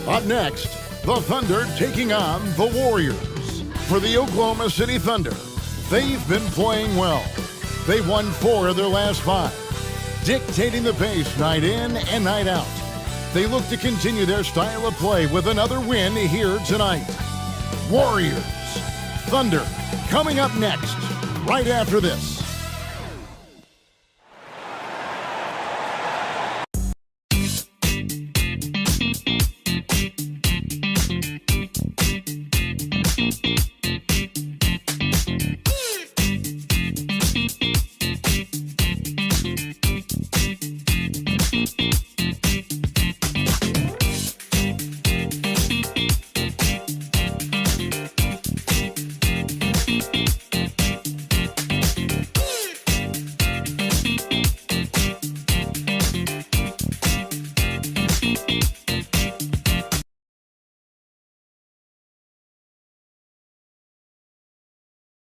Up next, the Thunder taking on the Warriors. For the Oklahoma City Thunder, they've been playing well. They've won 4 of their last 5, dictating the pace night in and night out. They look to continue their style of play with another win here tonight. Warriors, Thunder, coming up next, right after this.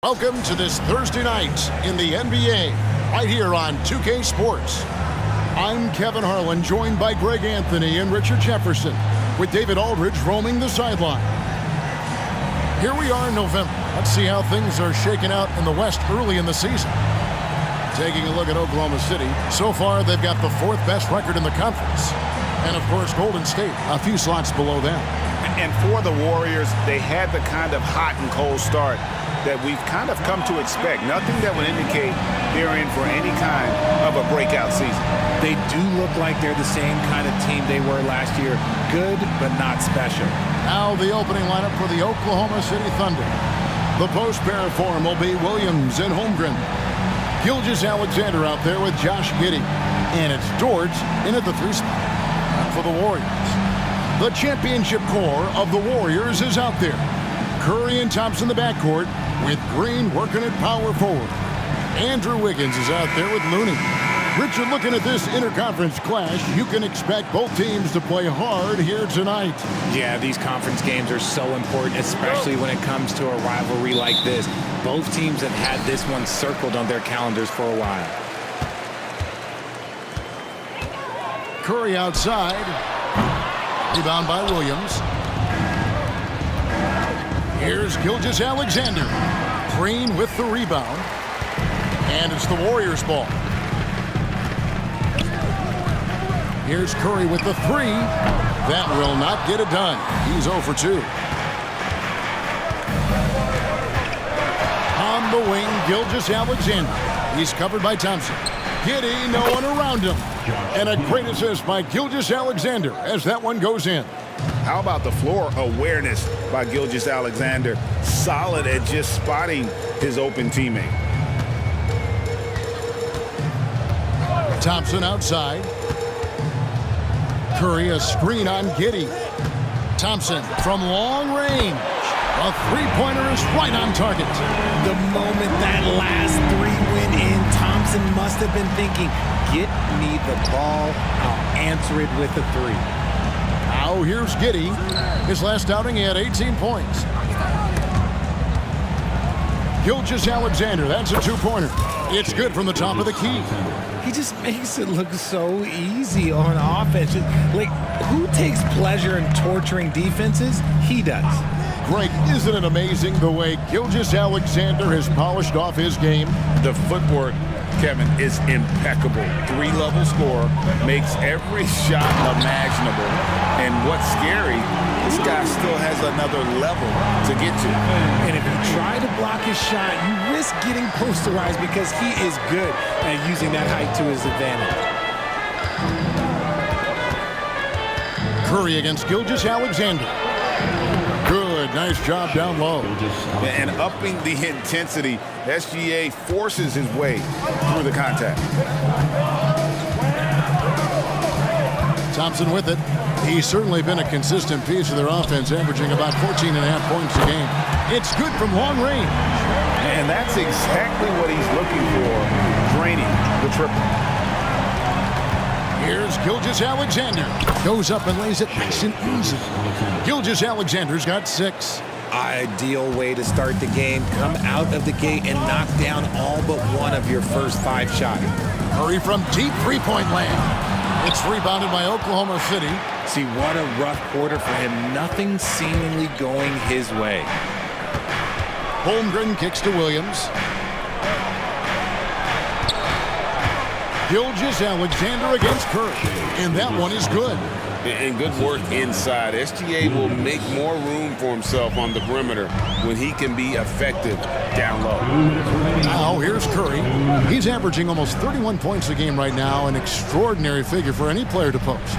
Welcome to this Thursday night in the NBA, right here on 2K Sports. I'm Kevin Harlan, joined by Greg Anthony and Richard Jefferson, with David Aldridge roaming the sideline. Here we are in November. Let's see how things are shaking out in the West early in the season. Taking a look at Oklahoma City, so far they've got the 4th best record in the conference. And of course, Golden State, a few slots below them. And for the Warriors, they had the kind of hot and cold start that we've kind of come to expect. Nothing that would indicate they're in for any kind of a breakout season. They do look like they're the same kind of team they were last year. Good, but not special. Now the opening lineup for the Oklahoma City Thunder. The post pair form will be Williams and Holmgren. Gilgeous-Alexander out there with Josh Giddey. And it's George in at the 3 spot for the Warriors. The championship core of the Warriors is out there. Curry and Thompson in the backcourt, with Green working at power forward. Andrew Wiggins is out there with Looney. Richard, looking at this interconference clash, you can expect both teams to play hard here tonight. Yeah, these conference games are so important, especially when it comes to a rivalry like this. Both teams have had this one circled on their calendars for a while. Curry outside. Rebound by Williams. Here's Gilgeous-Alexander. Green with the rebound. And it's the Warriors' ball. Here's Curry with the 3. That will not get it done. He's 0 for 2. On the wing, Gilgeous-Alexander. He's covered by Thompson. Giddey, no one around him. And a great assist by Gilgeous-Alexander as that one goes in. How about the floor awareness by Gilgeous-Alexander? Solid at just spotting his open teammate. Thompson outside. Curry a screen on Giddey. Thompson from long range. A 3-pointer is right on target. The moment that last 3 went in, Thompson must have been thinking, get me the ball, I'll answer it with a 3. Now here's Giddey. His last outing, he had 18 points. Gilgeous-Alexander, that's a 2-pointer. It's good from the top of the key. He just makes it look so easy on offense. Like, who takes pleasure in torturing defenses? He does. Greg, isn't it amazing the way Gilgeous-Alexander has polished off his game? The footwork, Kevin, is impeccable. 3-level scorer, makes every shot imaginable. And what's scary, this guy still has another level to get to. And if you try to block his shot, you risk getting posterized because he is good at using that height to his advantage. Curry against Gilgeous-Alexander. Good, nice job down low. And upping the intensity, SGA forces his way through the contact. Thompson with it. He's certainly been a consistent piece of their offense, averaging about 14.5 points a game. It's good from long range. And that's exactly what he's looking for, draining the triple. Here's Gilgeous-Alexander. Goes up and lays it nice and easy. Gilgeous-Alexander's got 6. Ideal way to start the game. Come out of the gate and knock down all but one of your first 5 shots. Curry from deep 3-point land. It's rebounded by Oklahoma City. See, what a rough quarter for him. Nothing seemingly going his way. Holmgren kicks to Williams. Gilgeous-Alexander against Curry. And that one is good. And good work inside. SGA will make more room for himself on the perimeter when he can be effective down low. Now here's Curry. He's averaging almost 31 points a game right now, an extraordinary figure for any player to post.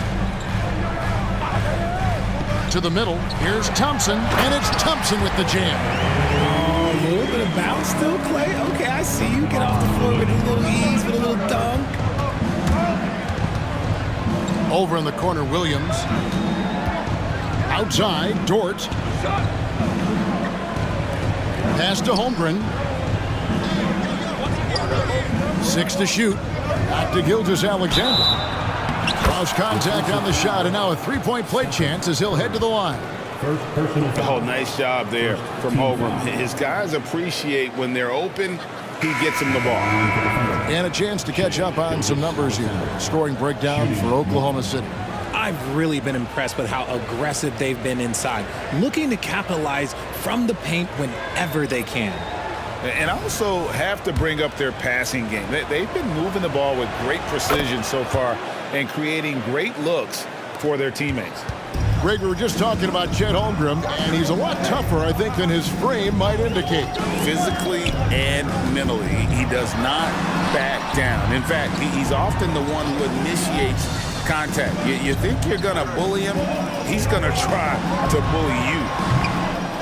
To the middle, here's Thompson, and it's Thompson with the jam. Oh, a little bit of bounce still, Clay. Okay, I see you. Get off the floor with a little ease, with a little dunk. Over in the corner, Williams. Outside, Dort. Pass to Holmgren. 6 to shoot. Back to Gilgeous-Alexander. Cross contact on the shot, and now a three-point play chance as he'll head to the line. Oh, nice job there from Holmgren. His guys appreciate when they're open, he gets them the ball. And a chance to catch up on some numbers here. Scoring breakdown for Oklahoma City. I've really been impressed with how aggressive they've been inside, looking to capitalize from the paint whenever they can. And also have to bring up their passing game. They've been moving the ball with great precision so far and creating great looks for their teammates. Greg, we were just talking about Chet Holmgren, and he's a lot tougher, I think, than his frame might indicate. Physically and mentally, he does not back down. In fact, he's often the one who initiates contact. You think you're going to bully him? He's going to try to bully you.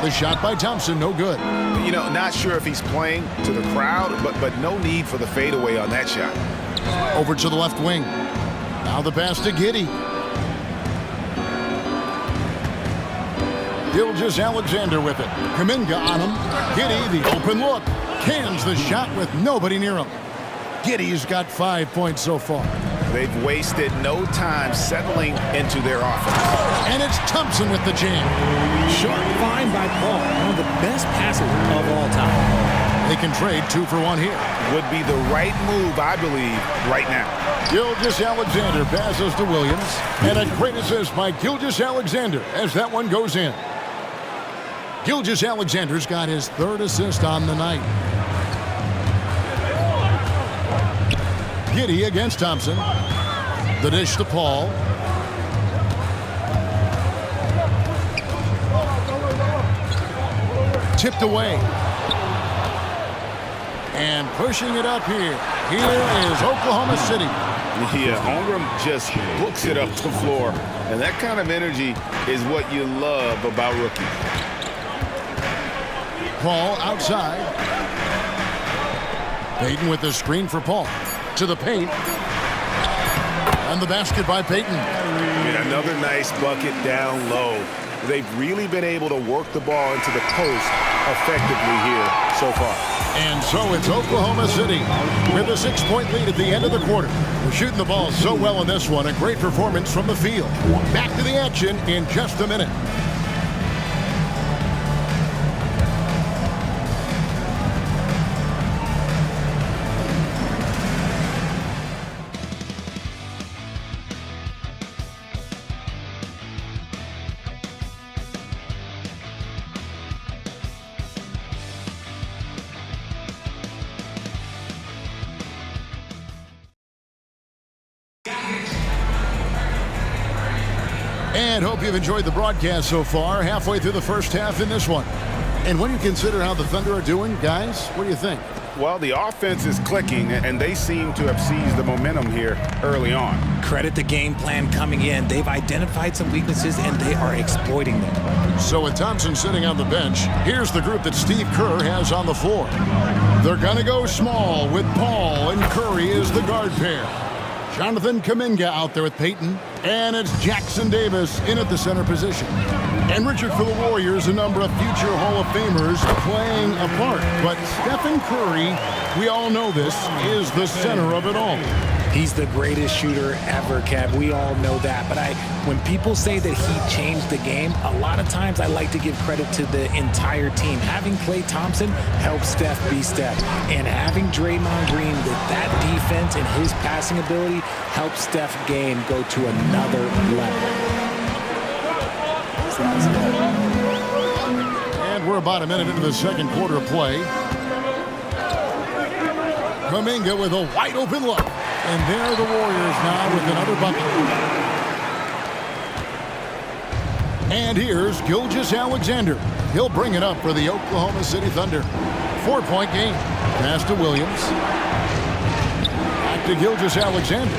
The shot by Thompson, no good. You know, not sure if he's playing to the crowd, but no need for the fadeaway on that shot. Over to the left wing. Now the pass to Giddey. Gilgeous-Alexander with it. Kuminga on him. Giddey, the open look. Cans the shot with nobody near him. Giddey's got 5 points so far. They've wasted no time settling into their offense. And it's Thompson with the jam. Sharp find by Paul, one of the best passers of all time. They can trade 2 for 1 here. Would be the right move, I believe, right now. Gilgeous-Alexander passes to Williams. And a great assist by Gilgeous-Alexander as that one goes in. Gilgeous-Alexander's got his 3rd assist on the night. Giddey against Thompson. The dish to Paul. Tipped away. And pushing it up here. Here is Oklahoma City. Yeah, Holmgren just books it up the floor. And that kind of energy is what you love about rookies. Paul outside. Payton with the screen for Paul. To the paint. And the basket by Payton. Yeah, another nice bucket down low. They've really been able to work the ball into the post effectively here so far. And so it's Oklahoma City with a 6-point lead at the end of the quarter. We're shooting the ball so well in this one. A great performance from the field. Back to the action in just a minute. And hope you've enjoyed the broadcast so far. Halfway through the first half in this one. And when you consider how the Thunder are doing, guys, what do you think? Well, the offense is clicking, and they seem to have seized the momentum here early on. Credit the game plan coming in. They've identified some weaknesses, and they are exploiting them. So with Thompson sitting on the bench, here's the group that Steve Kerr has on the floor. They're going to go small with Paul and Curry as the guard pair. Jonathan Kuminga out there with Payton, and it's Jackson Davis in at the center position. And Richard for the Warriors, a number of future Hall of Famers playing a part. But Stephen Curry, we all know this, is the center of it all. He's the greatest shooter ever, Kev. We all know that. But when people say that he changed the game, a lot of times I like to give credit to the entire team. Having Klay Thompson helps Steph be Steph. And having Draymond Green with that defense and his passing ability helps Steph's game go to another level. And we're about a minute into the second quarter of play. Kuminga with a wide open look. And there are the Warriors now with another bucket. And here's Gilgeous-Alexander. He'll bring it up for the Oklahoma City Thunder. 4-point game. Pass to Williams. Back to Gilgeous-Alexander.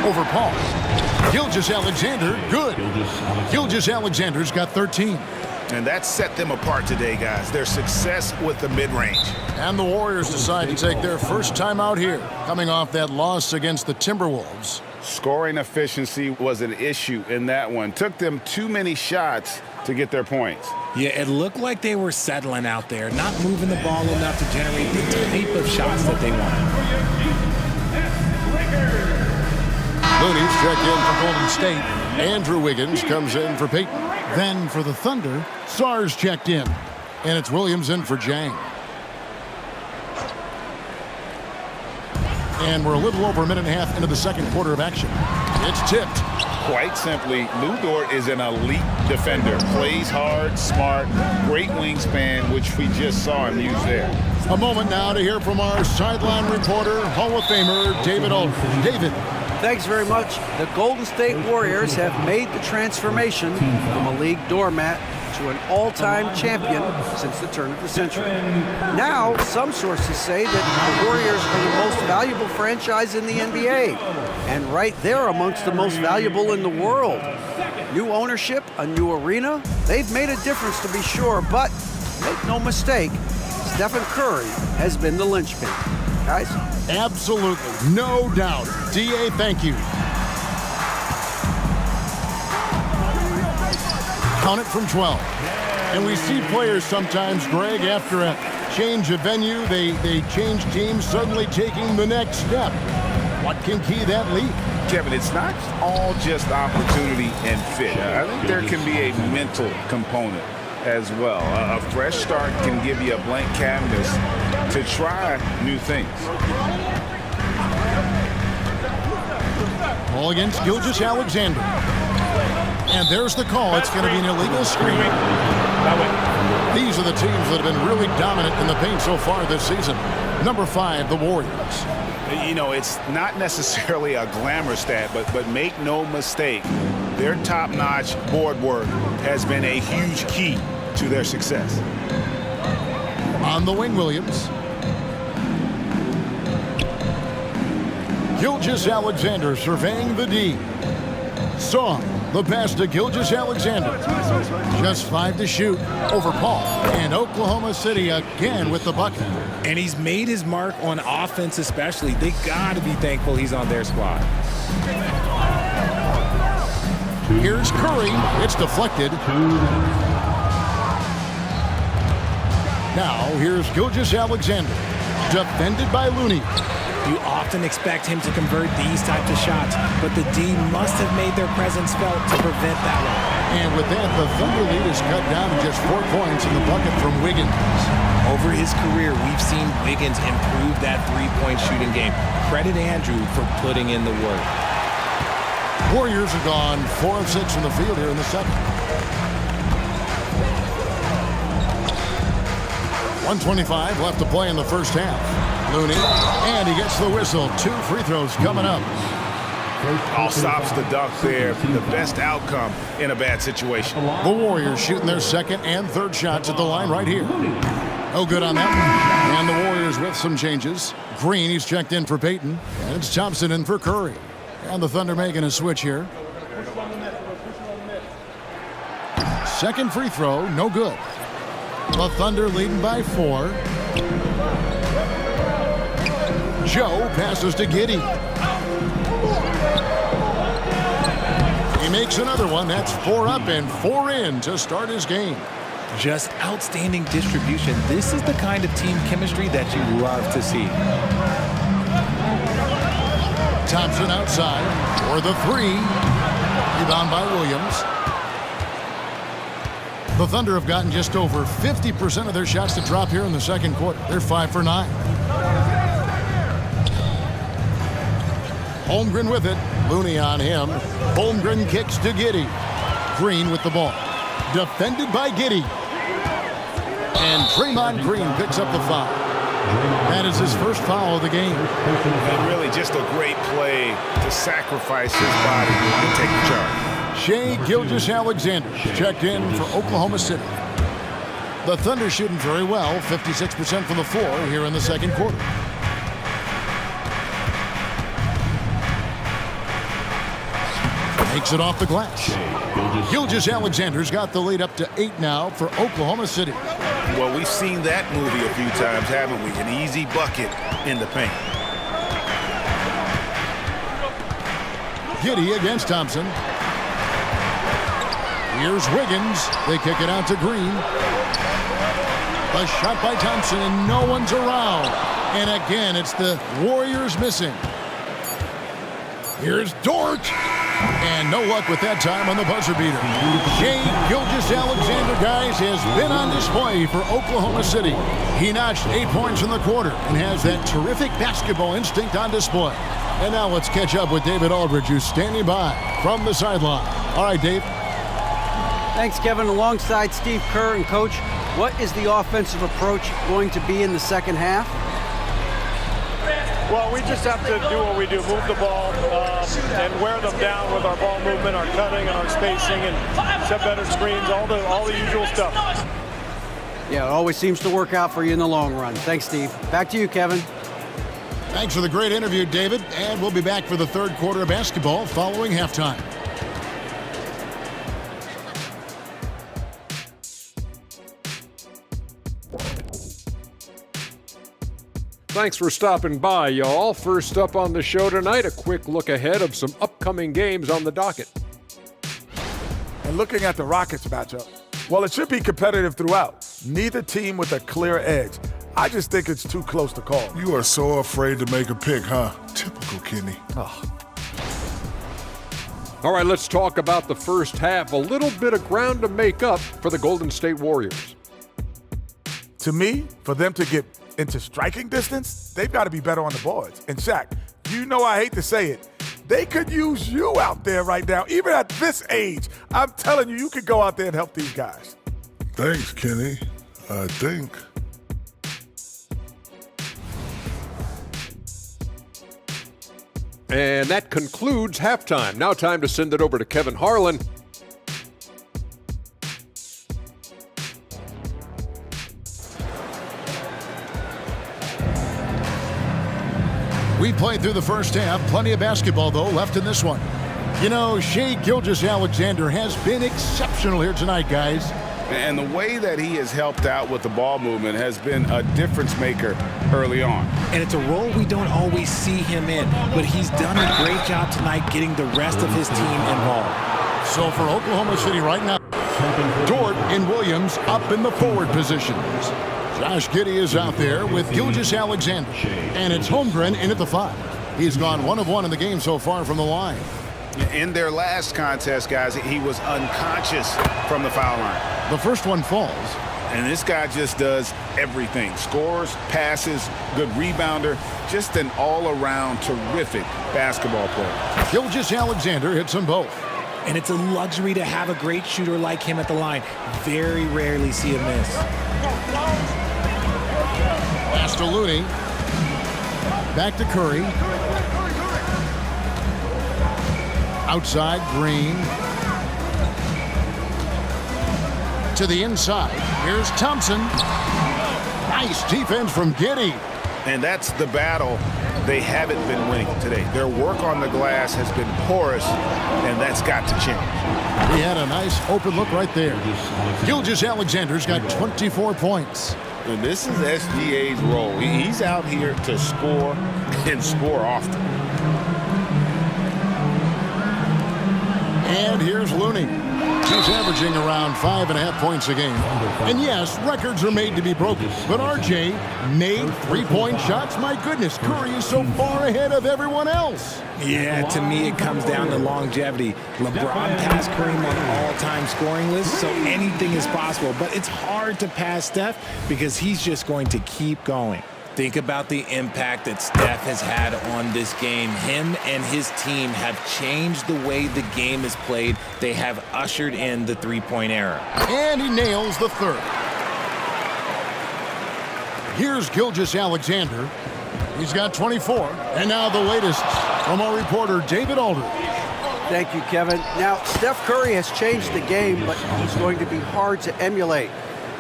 Over Paul. Gilgeous-Alexander, good. Gilgeous-Alexander's got 13. And that set them apart today, guys. Their success with the mid-range. And the Warriors decide to take their first time out here, coming off that loss against the Timberwolves. Scoring efficiency was an issue in that one. Took them too many shots to get their points. Yeah, it looked like they were settling out there, not moving the ball enough to generate the type of shots that they wanted. Looney's checked in for Golden State. Andrew Wiggins comes in for Peyton. Then for the Thunder, Sarge checked in. And it's Williams in for Jang. And we're a little over a minute and a half into the second quarter of action. It's tipped. Quite simply, Lou Dort is an elite defender. Plays hard, smart, great wingspan, which we just saw him use there. A moment now to hear from our sideline reporter, Hall of Famer David Aldridge. David. Thanks very much. The Golden State Warriors have made the transformation from a league doormat to an all-time champion since the turn of the century. Now, some sources say that the Warriors are the most valuable franchise in the NBA, and right there amongst the most valuable in the world. New ownership, a new arena, they've made a difference to be sure, but make no mistake, Stephen Curry has been the linchpin. Guys? Absolutely, no doubt. D.A., thank you. Count it from 12. And we see players sometimes, Greg, after a change of venue, they change teams, suddenly taking the next step. What can key that lead? Kevin, it's not all just opportunity and fit. I think there can be a mental component as well. A fresh start can give you a blank canvas to try new things. Ball against Gilgeous-Alexander. And there's the call. It's going to be an illegal screen. These are the teams that have been really dominant in the paint so far this season. Number 5, the Warriors. You know, it's not necessarily a glamour stat, but make no mistake, their top-notch board work has been a huge key to their success. On the wing, Williams. Gilgeous-Alexander surveying the D. Song, the pass to Gilgeous-Alexander. Just 5 to shoot over Paul. And Oklahoma City again with the bucket. And he's made his mark on offense especially. They got to be thankful he's on their squad. Here's Curry. It's deflected. Now here's Gilgeous-Alexander. Defended by Looney. You often expect him to convert these types of shots, but the D must have made their presence felt to prevent that one. And with that, the Thunder lead is cut down to just 4 points in the bucket from Wiggins. Over his career, we've seen Wiggins improve that three-point shooting game. Credit Andrew for putting in the work. Warriors have gone 4 of 6 from the field here in the second. 1:25 left to play in the first half. Looney, and he gets the whistle. 2 free throws coming up. All stops the dunk there. The best outcome in a bad situation. The Warriors shooting their second and third shots at the line right here. No good on that one. And the Warriors with some changes. Green, he's checked in for Peyton. And it's Thompson in for Curry. And the Thunder making a switch here. Second free throw, no good. The Thunder leading by 4. Joe passes to Giddey. He makes another one. That's 4 up and 4 in to start his game. Just outstanding distribution. This is the kind of team chemistry that you love to see. Thompson outside for the three. Rebound by Williams. The Thunder have gotten just over 50% of their shots to drop here in the second quarter. They're 5 for 9. Holmgren with it. Looney on him. Holmgren kicks to Giddey. Green with the ball. Defended by Giddey. And Draymond Green picks up the foul. That is his first foul of the game. And really just a great play to sacrifice his body and take the charge. Shai Gilgeous-Alexander checked in for Oklahoma City. The Thunder shooting very well, 56% from the floor here in the second quarter. Takes it off the glass. Gilgeous-Alexander's got the lead up to 8 now for Oklahoma City. Well, we've seen that movie a few times, haven't we? An easy bucket in the paint. Giddey against Thompson. Here's Wiggins. They kick it out to Green. A shot by Thompson, and no one's around. And again, it's the Warriors missing. Here's Dort. And no luck with that time on the buzzer beater. Shai Gilgeous-Alexander, guys, has been on display for Oklahoma City. He notched 8 points in the quarter and has that terrific basketball instinct on display. And now let's catch up with David Aldridge, who's standing by from the sideline. All right, Dave. Thanks, Kevin. Alongside Steve Kerr and Coach, what is the offensive approach going to be in the second half? Well, we just have to do what we do, move the ball and wear them down with our ball movement, our cutting, and our spacing, and set better screens, all the usual stuff. Yeah, it always seems to work out for you in the long run. Thanks, Steve. Back to you, Kevin. Thanks for the great interview, David. And we'll be back for the third quarter of basketball following halftime. Thanks for stopping by, y'all. First up on the show tonight, a quick look ahead of some upcoming games on the docket. And looking at the Rockets matchup, well, it should be competitive throughout. Neither team with a clear edge. I just think it's too close to call. You are so afraid to make a pick, huh? Typical Kenny. Oh. All right, let's talk about the first half. A little bit of ground to make up for the Golden State Warriors. To me, for them to get into striking distance, they've got to be better on the boards. And Shaq, you know I hate to say it, they could use you out there right now. Even at this age, I'm telling you, you could go out there and help these guys. Thanks, Kenny. I think. And that concludes halftime. Now time to send it over to Kevin Harlan. We played through the first half. Plenty of basketball, though, left in this one. You know, Shai Gilgeous-Alexander has been exceptional here tonight, guys. And the way that he has helped out with the ball movement has been a difference maker early on. And it's a role we don't always see him in, but he's done a great job tonight getting the rest of his team involved. So for Oklahoma City right now, Dort and Williams up in the forward positions. Josh Giddey is out there with Gilgeous-Alexander. And it's Holmgren in at the 5. He's gone 1 of 1 in the game so far from the line. In their last contest, guys, he was unconscious from the foul line. The first one falls. And this guy just does everything. Scores, passes, good rebounder, just an all-around terrific basketball player. Gilgeous-Alexander hits them both. And it's a luxury to have a great shooter like him at the line. Very rarely see him miss. Pass to Looney. Back to Curry. Outside, Green. To the inside. Here's Thompson. Nice defense from Giddey. And that's the battle they haven't been winning today. Their work on the glass has been porous, and that's got to change. He had a nice open look right there. Gilgeous-Alexander's got 24 points. And this is SGA's role. He's out here to score and score often. And here's Looney. He's averaging around 5.5 points a game. And yes, records are made to be broken. But RJ made three-point shots. My goodness, Curry is so far ahead of everyone else. Yeah, to me it comes down to longevity. LeBron passed Kareem on all-time scoring lists, so anything is possible. But it's hard to pass Steph because he's just going to keep going. Think about the impact that Steph has had on this game. Him and his team have changed the way the game is played. They have ushered in the three-point era. And he nails the third. Here's Gilgeous-Alexander. He's got 24. And now the latest from our reporter, David Aldridge. Thank you, Kevin. Now, Steph Curry has changed the game, but he's going to be hard to emulate.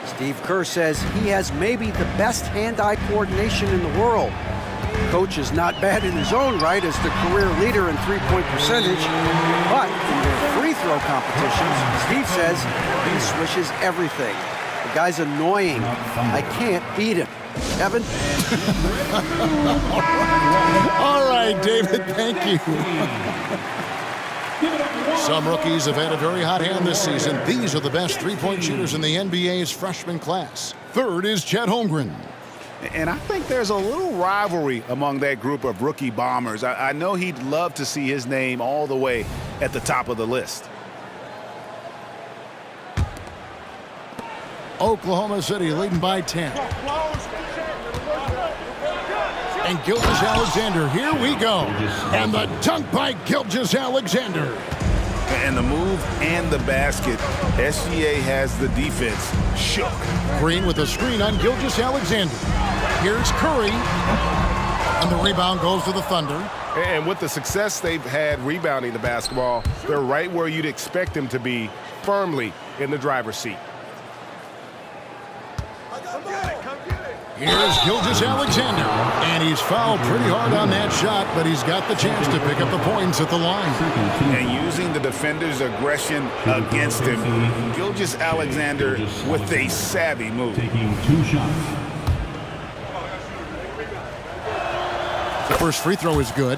Steve Kerr says he has maybe the best hand-eye coordination in the world. Coach is not bad in his own right as the career leader in three-point percentage, but in their free throw competitions, Steve says he swishes everything. The guy's annoying. I can't beat him. Kevin? All right, David, thank you. Some rookies have had a very hot hand this season. These are the best three-point shooters in the NBA's freshman class. Third is Chet Holmgren. And I think there's a little rivalry among that group of rookie bombers. I know he'd love to see his name all the way at the top of the list. Oklahoma City leading by 10. And Gilgeous-Alexander, here we go. And the dunk by Gilgeous-Alexander. And the move and the basket. SGA has the defense shook. Green with a screen on Gilgeous-Alexander. Here's Curry. And the rebound goes to the Thunder. And with the success they've had rebounding the basketball, they're right where you'd expect them to be, firmly in the driver's seat. Here's Gilgeous-Alexander, and he's fouled pretty hard on that shot, but he's got the chance to pick up the points at the line. And using the defender's aggression against him, Gilgeous-Alexander with a savvy move. The first free throw is good.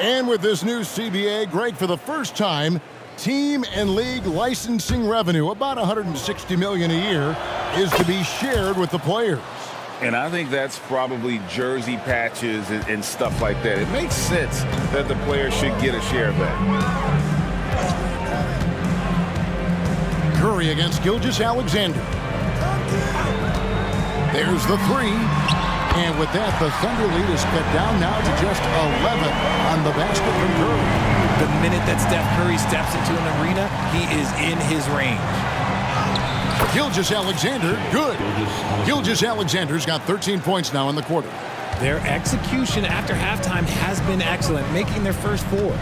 And with this new CBA, Greg, for the first time, team and league licensing revenue, about $160 million a year, is to be shared with the players. And I think that's probably jersey patches and stuff like that. It makes sense that the players should get a share of that. Curry against Gilgeous-Alexander. There's the three. And with that, the Thunder lead is cut down now to just 11 on the basket from Curry. The minute that Steph Curry steps into an arena, he is in his range. Gilgeous-Alexander, good. Gilgeous-Alexander's got 13 points now in the quarter. Their execution after halftime has been excellent, making their first four.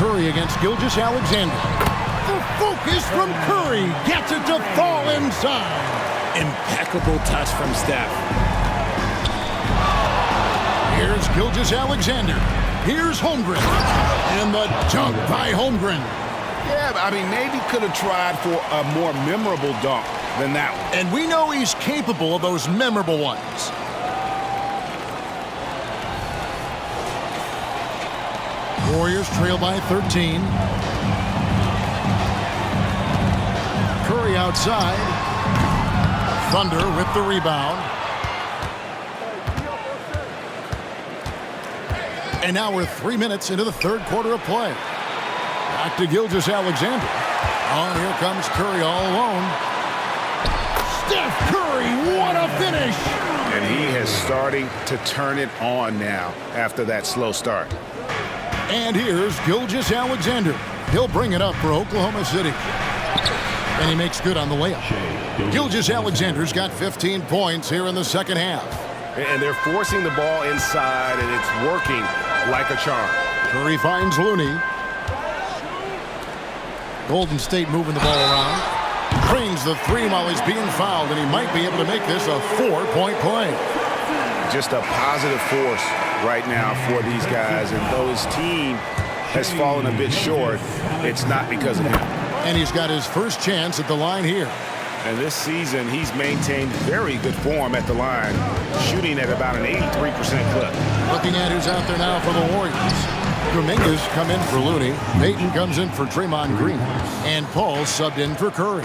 Curry against Gilgeous-Alexander. The focus from Curry gets it to fall inside. Impeccable touch from Steph. Here's Gilgeous-Alexander. Here's Holmgren. And the dunk by Holmgren. Yeah, I mean, maybe could have tried for a more memorable dunk than that one. And we know he's capable of those memorable ones. Warriors trail by 13. Curry outside. Thunder with the rebound. And now we're 3 minutes into the third quarter of play. Back to Gilgeous-Alexander. On, here comes Curry all alone. Steph Curry, what a finish! And he is starting to turn it on now after that slow start. And here's Gilgeous-Alexander. He'll bring it up for Oklahoma City. And he makes good on the layup. Gilgeous-Alexander's got 15 points here in the second half. And they're forcing the ball inside, and it's working like a charm. Curry finds Looney. Golden State moving the ball around. Drains the three while he's being fouled, and he might be able to make this a 4-point play. Just a positive force right now for these guys, and though his team has fallen a bit short, it's not because of him. And he's got his first chance at the line here. And this season, he's maintained very good form at the line, shooting at about an 83% clip. Looking at who's out there now for the Warriors. Kuminga's come in for Looney. Payton comes in for Draymond Green. And Paul subbed in for Curry.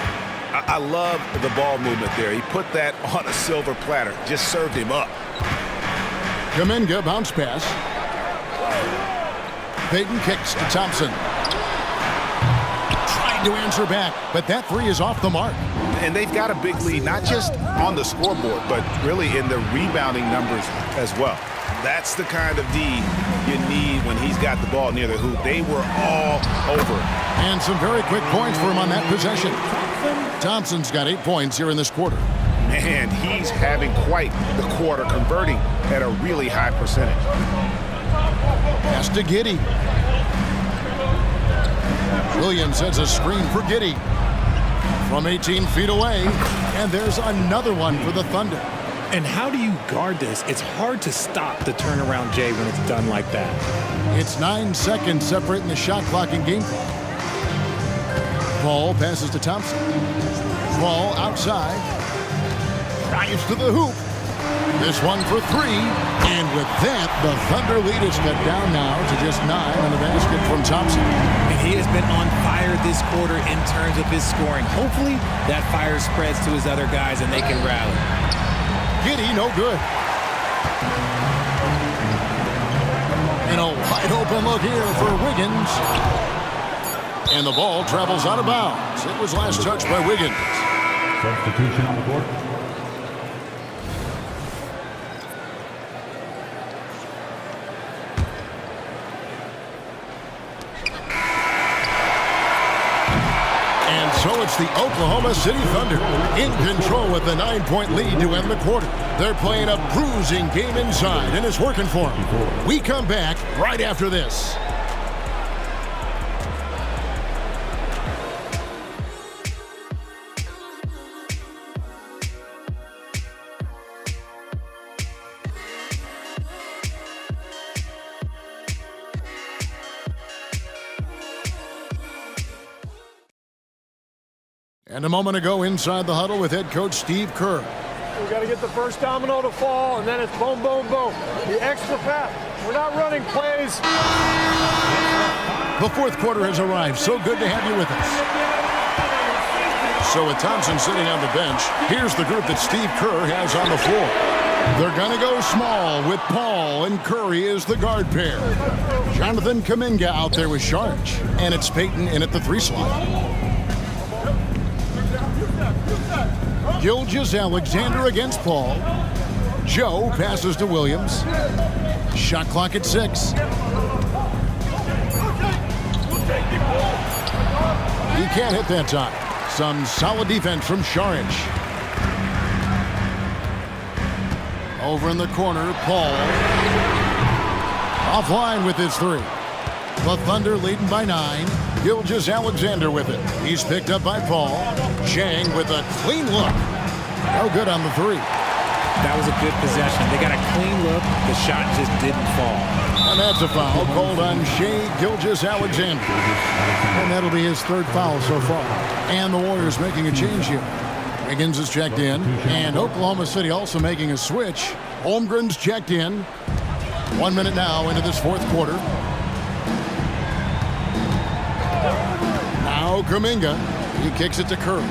I love the ball movement there. He put that on a silver platter. Just served him up. Kuminga bounce pass. Payton kicks to Thompson. Trying to answer back, but that three is off the mark. And they've got a big lead, not just on the scoreboard, but really in the rebounding numbers as well. That's the kind of D you need when he's got the ball near the hoop. They were all over. And some very quick points for him on that possession. Thompson's got 8 points here in this quarter. Man, he's having quite the quarter, converting at a really high percentage. Pass to Giddey. Williams has a screen for Giddey from 18 feet away, and there's another one for the Thunder. And how do you guard this? It's hard to stop the turnaround J when it's done like that. It's 9 seconds separating the shot clock and game clock. Paul passes to Thompson. Paul outside. Drives to the hoop. This one for 3. And with that, the Thunder lead is cut down now to just 9 on the basket from Thompson. And he has been on fire this quarter in terms of his scoring. Hopefully, that fire spreads to his other guys and they can rally. Giddey, no good. And a wide open look here for Wiggins. And the ball travels out of bounds. It was last touched by Wiggins. Substitution on the court. And so it's the Oklahoma City Thunder in control with the 9-point lead to end the quarter. They're playing a bruising game inside, and it's working for them. We come back right after this. And a moment ago inside the huddle with head coach Steve Kerr. We got to get the first domino to fall, and then it's boom, boom, boom. The extra pass. We're not running plays. The fourth quarter has arrived. So good to have you with us. So with Thompson sitting on the bench, here's the group that Steve Kerr has on the floor. They're going to go small with Paul and Curry as the guard pair. Jonathan Kuminga out there with Sharge. And it's Payton in at the 3 slot. Gilgeous-Alexander against Paul. Joe passes to Williams. Shot clock at 6. He can't hit that time. Some solid defense from Sharge. Over in the corner, Paul. Offline with his 3. The Thunder leading by 9. Gilgeous-Alexander with it. He's picked up by Paul. Chang with a clean look. No good on the 3. That was a good possession. They got a clean look. The shot just didn't fall. And that's a foul called on Shai Gilgeous-Alexander. And that'll be his 3rd foul so far. And the Warriors making a change here. Wiggins is checked in. And Oklahoma City also making a switch. Holmgren's checked in. 1 minute now into this 4th quarter. Now Kuminga. He kicks it to Curry.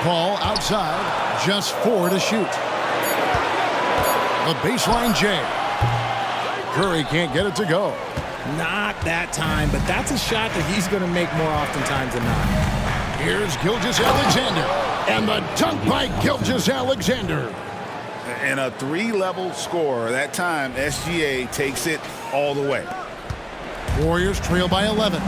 Paul outside. Just 4 to shoot. The baseline J. Curry can't get it to go. Not that time, but that's a shot that he's going to make more oftentimes than not. Here's Gilgeous-Alexander. And the dunk by Gilgeous-Alexander. And a 3-level score. That time, SGA takes it all the way. Warriors trail by 11.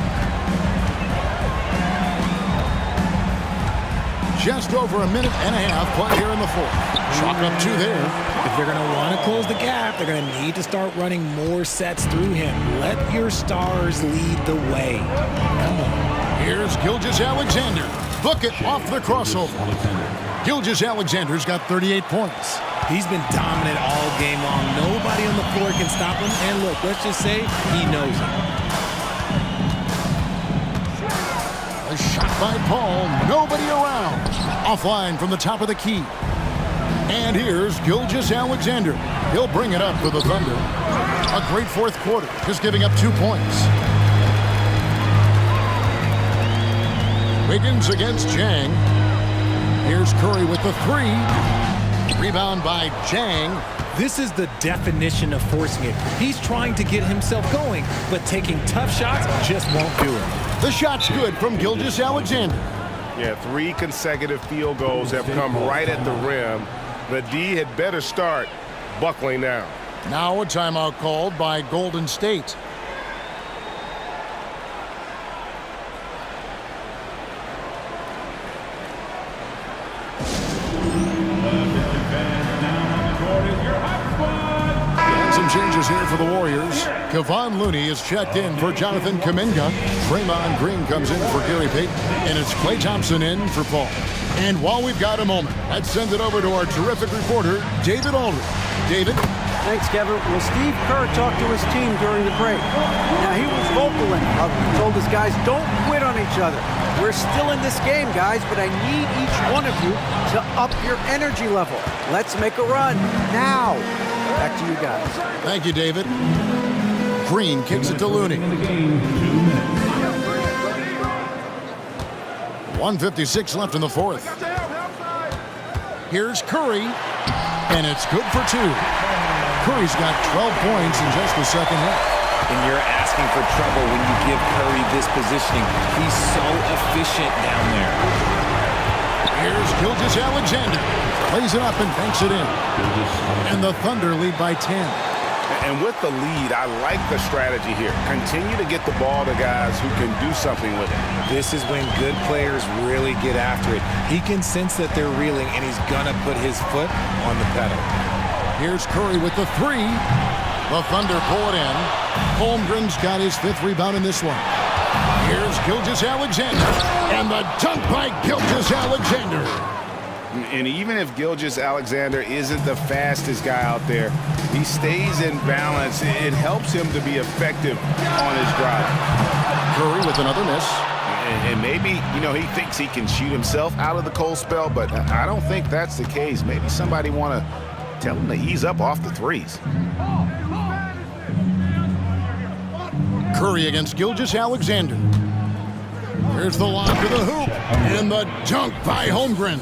Just over a minute and a half play here in the 4th. Chalk up 2 there. If they're going to want to close the gap, they're going to need to start running more sets through him. Let your stars lead the way. Come on. Here's Gilgeous-Alexander. Book it off the crossover. Gilgeous-Alexander's got 38 points. He's been dominant all game long. Nobody on the floor can stop him. And look, let's just say he knows it. A shot by Paul. Nobody around. Offline from the top of the key. And here's Gilgeous-Alexander. He'll bring it up for the Thunder. A great fourth quarter, just giving up 2 points. Wiggins against Jang. Here's Curry with the three. Rebound by Jang. This is the definition of forcing it. He's trying to get himself going, but taking tough shots just won't do it. The shot's good from Gilgeous-Alexander. Yeah, 3 consecutive field goals have come right at the rim. The D had better start buckling down. Now a timeout called by Golden State. Some changes here for the Warriors. Kevon Looney is checked in for Jonathan Kuminga. Draymond Green comes in for Gary Payton. And it's Klay Thompson in for Paul. And while we've got a moment, let's send it over to our terrific reporter, David Aldridge. David? Thanks, Kevin. Well, Steve Kerr talked to his team during the break. Now, he was vocal and told his guys, don't quit on each other. We're still in this game, guys, but I need each one of you to up your energy level. Let's make a run now. Back to you guys. Thank you, David. Green kicks it to Looney. 1:56 left in the fourth. Here's Curry, and it's good for 2. Curry's got 12 points in just the second half. And you're asking for trouble when you give Curry this positioning. He's so efficient down there. Here's Gilgeous-Alexander. Plays it up and banks it in. And the Thunder lead by 10. And with the lead, I like the strategy here. Continue to get the ball to guys who can do something with it. This is when good players really get after it. He can sense that they're reeling, and he's going to put his foot on the pedal. Here's Curry with the three. The Thunder pull it in. Holmgren's got his 5th rebound in this one. Here's Gilgeous-Alexander. And the dunk by Gilgeous-Alexander. And even if Gilgeous-Alexander isn't the fastest guy out there, he stays in balance. It helps him to be effective on his drive. Curry with another miss. And maybe, he thinks he can shoot himself out of the cold spell, but I don't think that's the case. Maybe somebody want to tell him to ease up off the threes. Curry against Gilgeous-Alexander. Here's the lob to the hoop. And the dunk by Holmgren.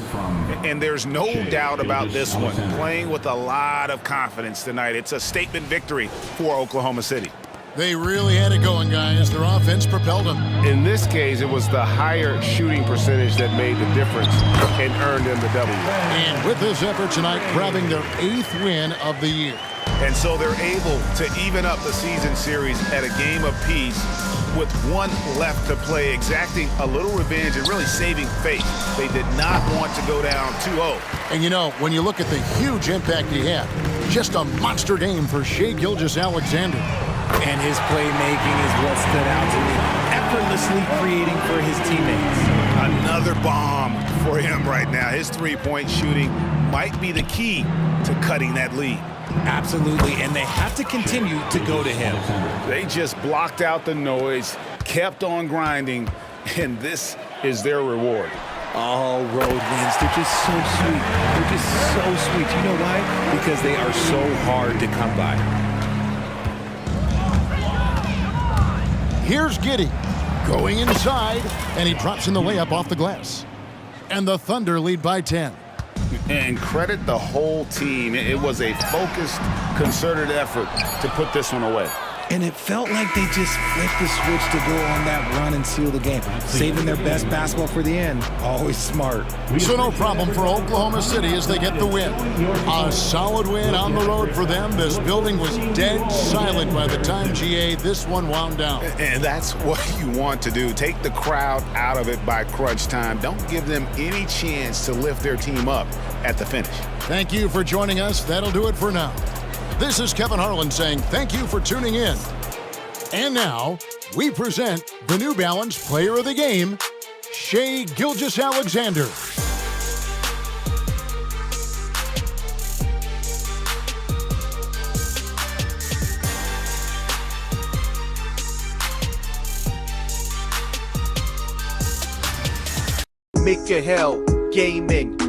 And there's no doubt about this one. Playing with a lot of confidence tonight. It's a statement victory for Oklahoma City. They really had it going, guys. Their offense propelled them. In this case, it was the higher shooting percentage that made the difference and earned them the W. And with this effort tonight, grabbing their 8th win of the year. And so they're able to even up the season series at a game apiece with 1 left to play, exacting a little revenge and really saving face. They did not want to go down 2-0. And when you look at the huge impact he had, just a monster game for Shai Gilgeous-Alexander. And his playmaking is what stood out to me. Effortlessly creating for his teammates. Another bomb for him right now. His 3-point shooting might be the key to cutting that lead. Absolutely, and they have to continue to go to him. They just blocked out the noise, kept on grinding, and this is their reward. All road wins. They're just so sweet. They're just so sweet. You know why? Because they are so hard to come by. Here's Giddey going inside, and he drops in the layup off the glass. And the Thunder lead by 10. And credit the whole team. It was a focused, concerted effort to put this one away. And it felt like they just flipped the switch to go on that run and seal the game. Saving their best basketball for the end. Always smart. So no problem for Oklahoma City as they get the win. A solid win on the road for them. This building was dead silent by the time, GA, this one wound down. And that's what you want to do. Take the crowd out of it by crunch time. Don't give them any chance to lift their team up at the finish. Thank you for joining us. That'll do it for now. This is Kevin Harlan saying thank you for tuning in. And now, we present the New Balance Player of the Game, Shai Gilgeous-Alexander. Make your hell gaming.